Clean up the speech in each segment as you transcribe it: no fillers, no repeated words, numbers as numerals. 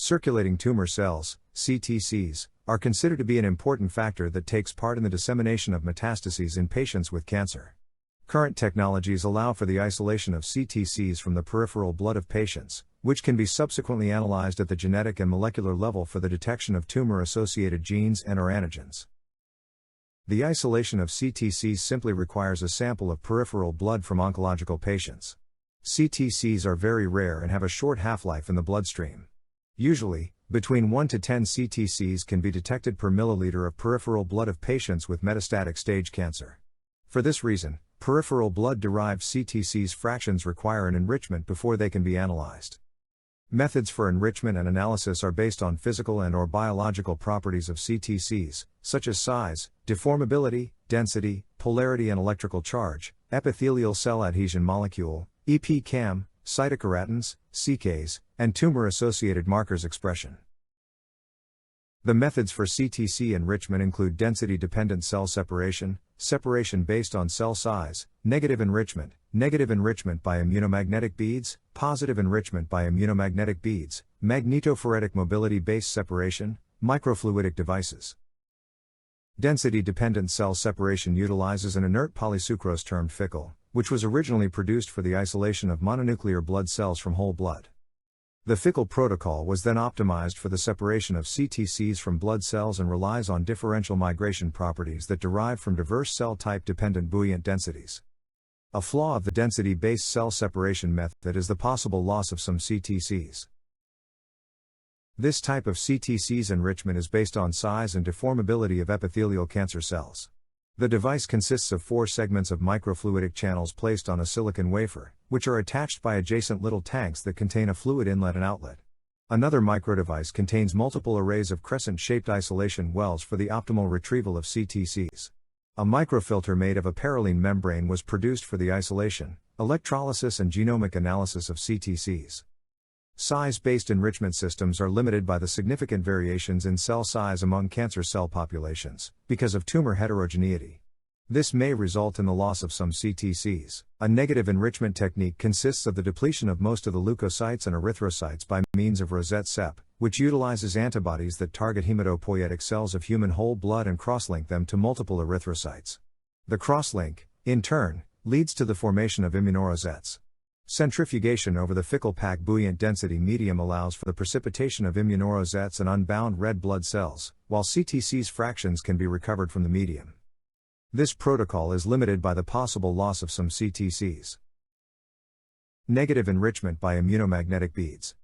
Circulating tumor cells, CTCs, are considered to be an important factor that takes part in the dissemination of metastases in patients with cancer. Current technologies allow for the isolation of CTCs from the peripheral blood of patients, which can be subsequently analyzed at the genetic and molecular level for the detection of tumor-associated genes and/or antigens. The isolation of CTCs simply requires a sample of peripheral blood from oncological patients. CTCs are very rare and have a short half-life in the bloodstream. Usually, between 1 to 10 CTCs can be detected per milliliter of peripheral blood of patients with metastatic stage cancer. For this reason, peripheral blood-derived CTCs fractions require an enrichment before they can be analyzed. Methods for enrichment and analysis are based on physical and/or biological properties of CTCs, such as size, deformability, density, polarity and electrical charge, epithelial cell adhesion molecule, EpCAM, cytokeratins, CTCs, and tumor-associated markers expression. The methods for CTC enrichment include density-dependent cell separation, separation based on cell size, negative enrichment by immunomagnetic beads, positive enrichment by immunomagnetic beads, magnetophoretic mobility-based separation, microfluidic devices. Density-dependent cell separation utilizes an inert polysucrose termed fickle, which was originally produced for the isolation of mononuclear blood cells from whole blood. The fickle protocol was then optimized for the separation of CTCs from blood cells and relies on differential migration properties that derive from diverse cell type dependent buoyant densities. A flaw of the density-based cell separation method is the possible loss of some CTCs. This type of CTCs enrichment is based on size and deformability of epithelial cancer cells. The device consists of 4 segments of microfluidic channels placed on a silicon wafer, which are attached by adjacent little tanks that contain a fluid inlet and outlet. Another microdevice contains multiple arrays of crescent-shaped isolation wells for the optimal retrieval of CTCs. A microfilter made of a perylene membrane was produced for the isolation, electrolysis and genomic analysis of CTCs. Size-based enrichment systems are limited by the significant variations in cell size among cancer cell populations, because of tumor heterogeneity. This may result in the loss of some CTCs. A negative enrichment technique consists of the depletion of most of the leukocytes and erythrocytes by means of rosette SEP, which utilizes antibodies that target hematopoietic cells of human whole blood and cross-link them to multiple erythrocytes. The cross-link, in turn, leads to the formation of immunorosettes. Centrifugation over the fickle pack buoyant density medium allows for the precipitation of immunorosettes and unbound red blood cells, while CTCs fractions can be recovered from the medium. This protocol is limited by the possible loss of some CTCs. Negative enrichment by immunomagnetic beads.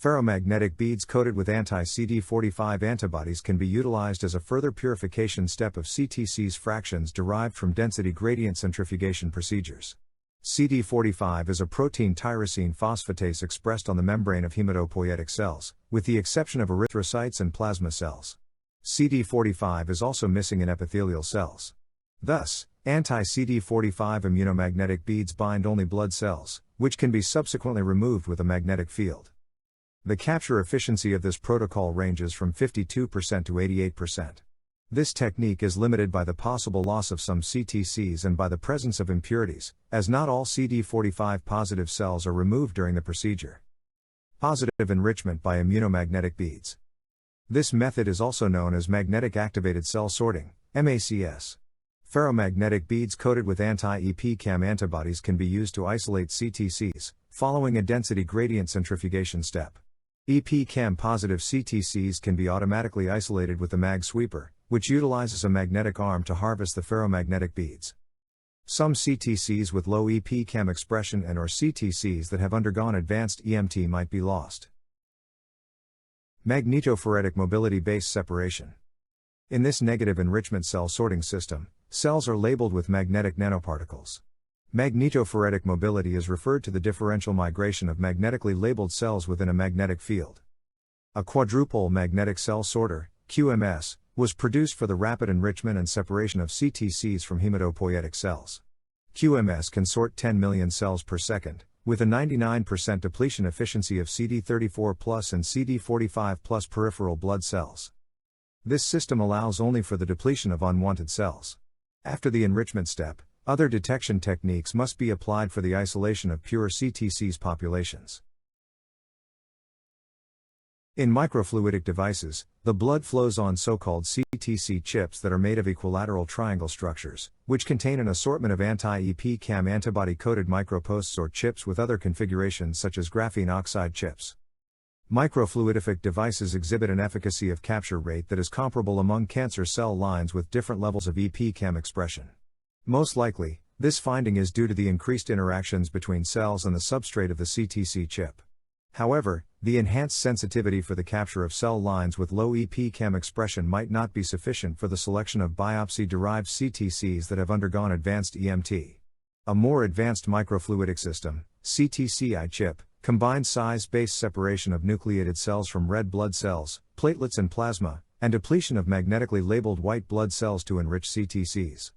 Ferromagnetic beads coated with anti-CD45 antibodies can be utilized as a further purification step of CTCs fractions derived from density gradient centrifugation procedures. CD45 is a protein tyrosine phosphatase expressed on the membrane of hematopoietic cells, with the exception of erythrocytes and plasma cells. CD45 is also missing in epithelial cells. Thus, anti-CD45 immunomagnetic beads bind only blood cells, which can be subsequently removed with a magnetic field. The capture efficiency of this protocol ranges from 52% to 88%. This technique is limited by the possible loss of some CTCs and by the presence of impurities, as not all CD45 positive cells are removed during the procedure. Positive enrichment by immunomagnetic beads. This method is also known as magnetic activated cell sorting, MACS. Ferromagnetic beads coated with anti-EpCAM antibodies can be used to isolate CTCs, following a density gradient centrifugation step. EpCAM positive CTCs can be automatically isolated with the mag sweeper, which utilizes a magnetic arm to harvest the ferromagnetic beads. Some CTCs with low EpCAM expression and/or CTCs that have undergone advanced EMT might be lost. Magnetophoretic mobility-based separation. In this negative enrichment cell sorting system, cells are labeled with magnetic nanoparticles. Magnetophoretic mobility is referred to the differential migration of magnetically labeled cells within a magnetic field. A quadrupole magnetic cell sorter, QMS, was produced for the rapid enrichment and separation of CTCs from hematopoietic cells. QMS can sort 10 million cells per second, with a 99% depletion efficiency of CD34+ and CD45+ peripheral blood cells. This system allows only for the depletion of unwanted cells. After the enrichment step, other detection techniques must be applied for the isolation of pure CTCs populations. In microfluidic devices, the blood flows on so-called CTC chips that are made of equilateral triangle structures, which contain an assortment of anti-EpCAM antibody-coated microposts or chips with other configurations such as graphene oxide chips. Microfluidific devices exhibit an efficacy of capture rate that is comparable among cancer cell lines with different levels of EpCAM expression. Most likely, this finding is due to the increased interactions between cells and the substrate of the CTC chip. However, the enhanced sensitivity for the capture of cell lines with low EpCAM expression might not be sufficient for the selection of biopsy-derived CTCs that have undergone advanced EMT. A more advanced microfluidic system, CTCI chip, combines size-based separation of nucleated cells from red blood cells, platelets and plasma, and depletion of magnetically labeled white blood cells to enrich CTCs.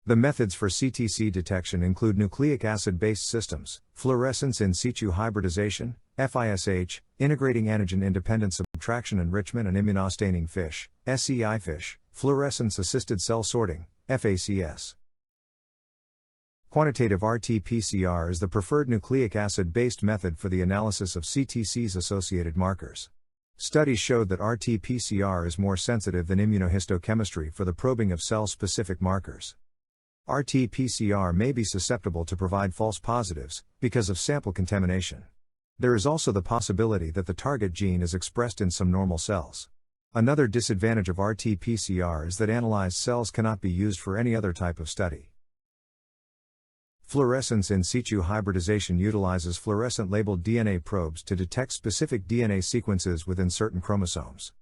The methods for CTC detection include nucleic acid-based systems, fluorescence in situ hybridization, FISH, integrating antigen-independent subtraction enrichment and immunostaining FISH, SEI FISH, fluorescence-assisted cell sorting, FACS. Quantitative RT-PCR is the preferred nucleic acid-based method for the analysis of CTCs associated markers. Studies showed that RT-PCR is more sensitive than immunohistochemistry for the probing of cell-specific markers. RT-PCR may be susceptible to provide false positives, because of sample contamination. There is also the possibility that the target gene is expressed in some normal cells. Another disadvantage of RT-PCR is that analyzed cells cannot be used for any other type of study. Fluorescence in situ hybridization utilizes fluorescent-labeled DNA probes to detect specific DNA sequences within certain chromosomes.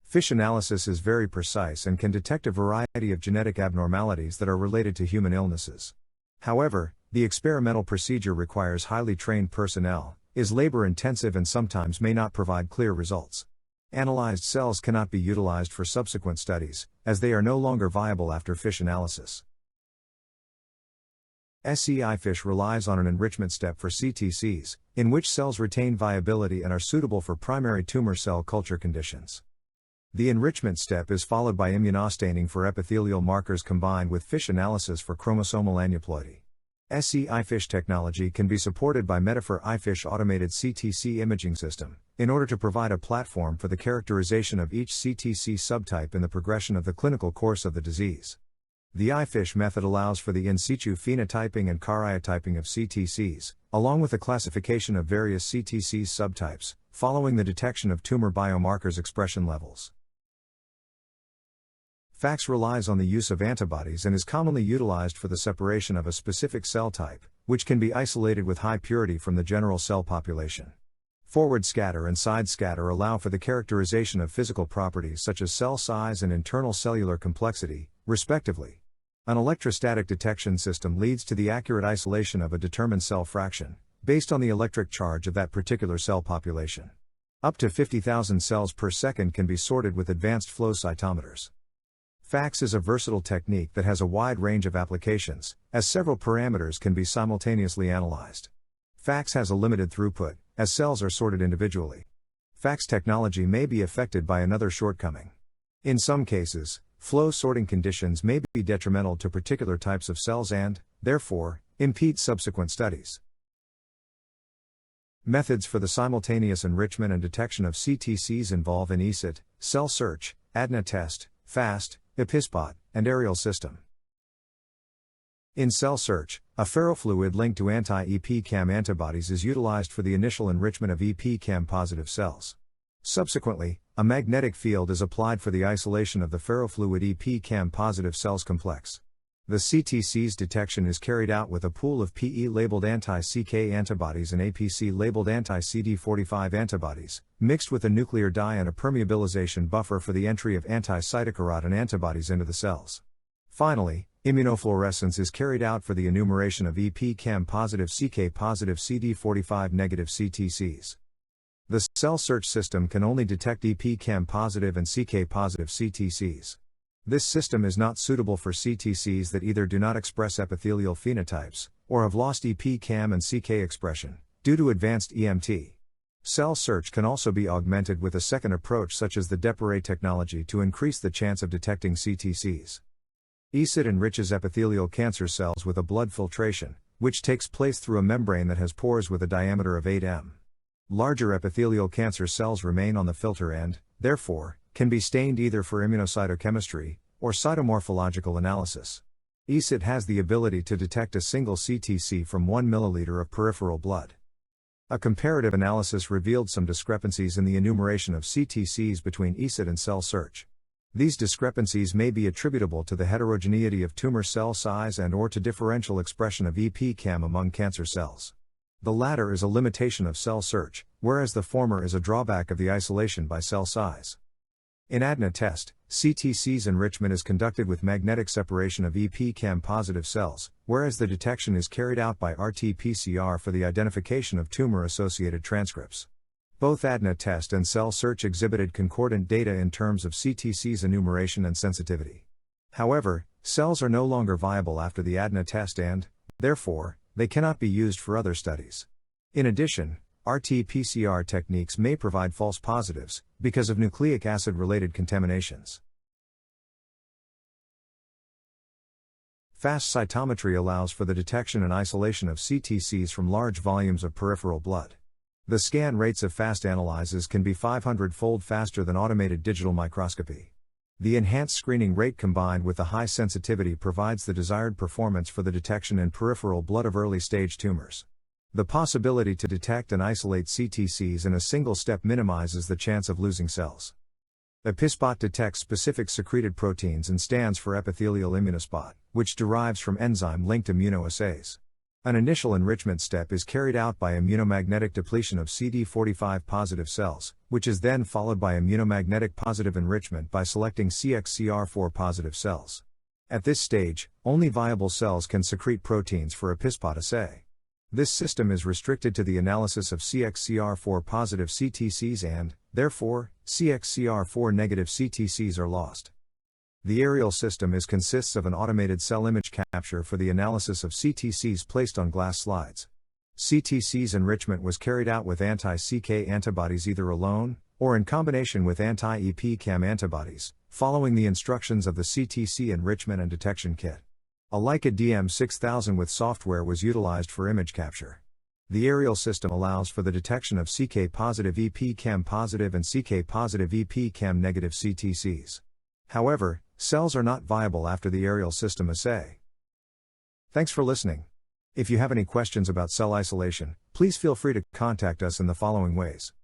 FISH analysis is very precise and can detect a variety of genetic abnormalities that are related to human illnesses. However, the experimental procedure requires highly trained personnel, is labor-intensive and sometimes may not provide clear results. Analyzed cells cannot be utilized for subsequent studies, as they are no longer viable after FISH analysis. SEI FISH relies on an enrichment step for CTCs, in which cells retain viability and are suitable for primary tumor cell culture conditions. The enrichment step is followed by immunostaining for epithelial markers combined with FISH analysis for chromosomal aneuploidy. SEI FISH technology can be supported by Metaphor iFISH automated CTC imaging system, in order to provide a platform for the characterization of each CTC subtype in the progression of the clinical course of the disease. The iFISH method allows for the in situ phenotyping and karyotyping of CTCs, along with the classification of various CTC subtypes, following the detection of tumor biomarkers expression levels. FACS relies on the use of antibodies and is commonly utilized for the separation of a specific cell type, which can be isolated with high purity from the general cell population. Forward scatter and side scatter allow for the characterization of physical properties such as cell size and internal cellular complexity, respectively. An electrostatic detection system leads to the accurate isolation of a determined cell fraction, based on the electric charge of that particular cell population. Up to 50,000 cells per second can be sorted with advanced flow cytometers. FACS is a versatile technique that has a wide range of applications, as several parameters can be simultaneously analyzed. FACS has a limited throughput, as cells are sorted individually. FACS technology may be affected by another shortcoming. In some cases, flow sorting conditions may be detrimental to particular types of cells and, therefore, impede subsequent studies. Methods for the simultaneous enrichment and detection of CTCs involve an ESIT, cell search, ADNA test, FAST, EPISPOT, and aerial system. In cell search, a ferrofluid linked to anti-EpCAM antibodies is utilized for the initial enrichment of EpCAM positive cells. Subsequently, a magnetic field is applied for the isolation of the ferrofluid EpCAM positive cells complex. The CTC's detection is carried out with a pool of PE-labeled anti-CK antibodies and APC-labeled anti-CD45 antibodies, mixed with a nuclear dye and a permeabilization buffer for the entry of anti-cytokeratin antibodies into the cells. Finally, immunofluorescence is carried out for the enumeration of EpCAM positive CK positive CD45 negative CTCs. The cell search system can only detect EpCAM positive and CK positive CTCs. This system is not suitable for CTCs that either do not express epithelial phenotypes, or have lost EpCAM and CK expression, due to advanced EMT. Cell search can also be augmented with a second approach such as the DEPARAY technology to increase the chance of detecting CTCs. ESIT enriches epithelial cancer cells with a blood filtration, which takes place through a membrane that has pores with a diameter of 8 m. Larger epithelial cancer cells remain on the filter and, therefore, can be stained either for immunocytochemistry or cytomorphological analysis. EpCAM has the ability to detect a single CTC from 1 milliliter of peripheral blood. A comparative analysis revealed some discrepancies in the enumeration of CTCs between EpCAM and cell search. These discrepancies may be attributable to the heterogeneity of tumor cell size and/or to differential expression of EpCAM among cancer cells. The latter is a limitation of cell search, whereas the former is a drawback of the isolation by cell size. In ADNA test, CTCs enrichment is conducted with magnetic separation of EpCAM positive cells, whereas the detection is carried out by RT-PCR for the identification of tumor-associated transcripts. Both ADNA test and cell search exhibited concordant data in terms of CTCs enumeration and sensitivity. However, cells are no longer viable after the ADNA test and, therefore, they cannot be used for other studies. In addition, RT-PCR techniques may provide false positives because of nucleic acid-related contaminations. Fast cytometry allows for the detection and isolation of CTCs from large volumes of peripheral blood. The scan rates of fast analyses can be 500-fold faster than automated digital microscopy. The enhanced screening rate combined with the high sensitivity provides the desired performance for the detection in peripheral blood of early-stage tumors. The possibility to detect and isolate CTCs in a single step minimizes the chance of losing cells. EpCAM detects specific secreted proteins and stands for epithelial immunospot, which derives from enzyme-linked immunoassays. An initial enrichment step is carried out by immunomagnetic depletion of CD45 positive cells, which is then followed by immunomagnetic positive enrichment by selecting CXCR4 positive cells. At this stage, only viable cells can secrete proteins for EpCAM assay. This system is restricted to the analysis of CXCR4 positive CTCs and, therefore, CXCR4 negative CTCs are lost. The aerial system consists of an automated cell image capture for the analysis of CTCs placed on glass slides. CTCs enrichment was carried out with anti-CK antibodies either alone, or in combination with anti-EpCAM antibodies, following the instructions of the CTC enrichment and detection kit. A Leica DM6000 with software was utilized for image capture. The aerial system allows for the detection of CK-positive EpCAM positive and CK-positive EpCAM negative CTCs. However, cells are not viable after the aerial system assay. Thanks for listening. If you have any questions about cell isolation, please feel free to contact us in the following ways.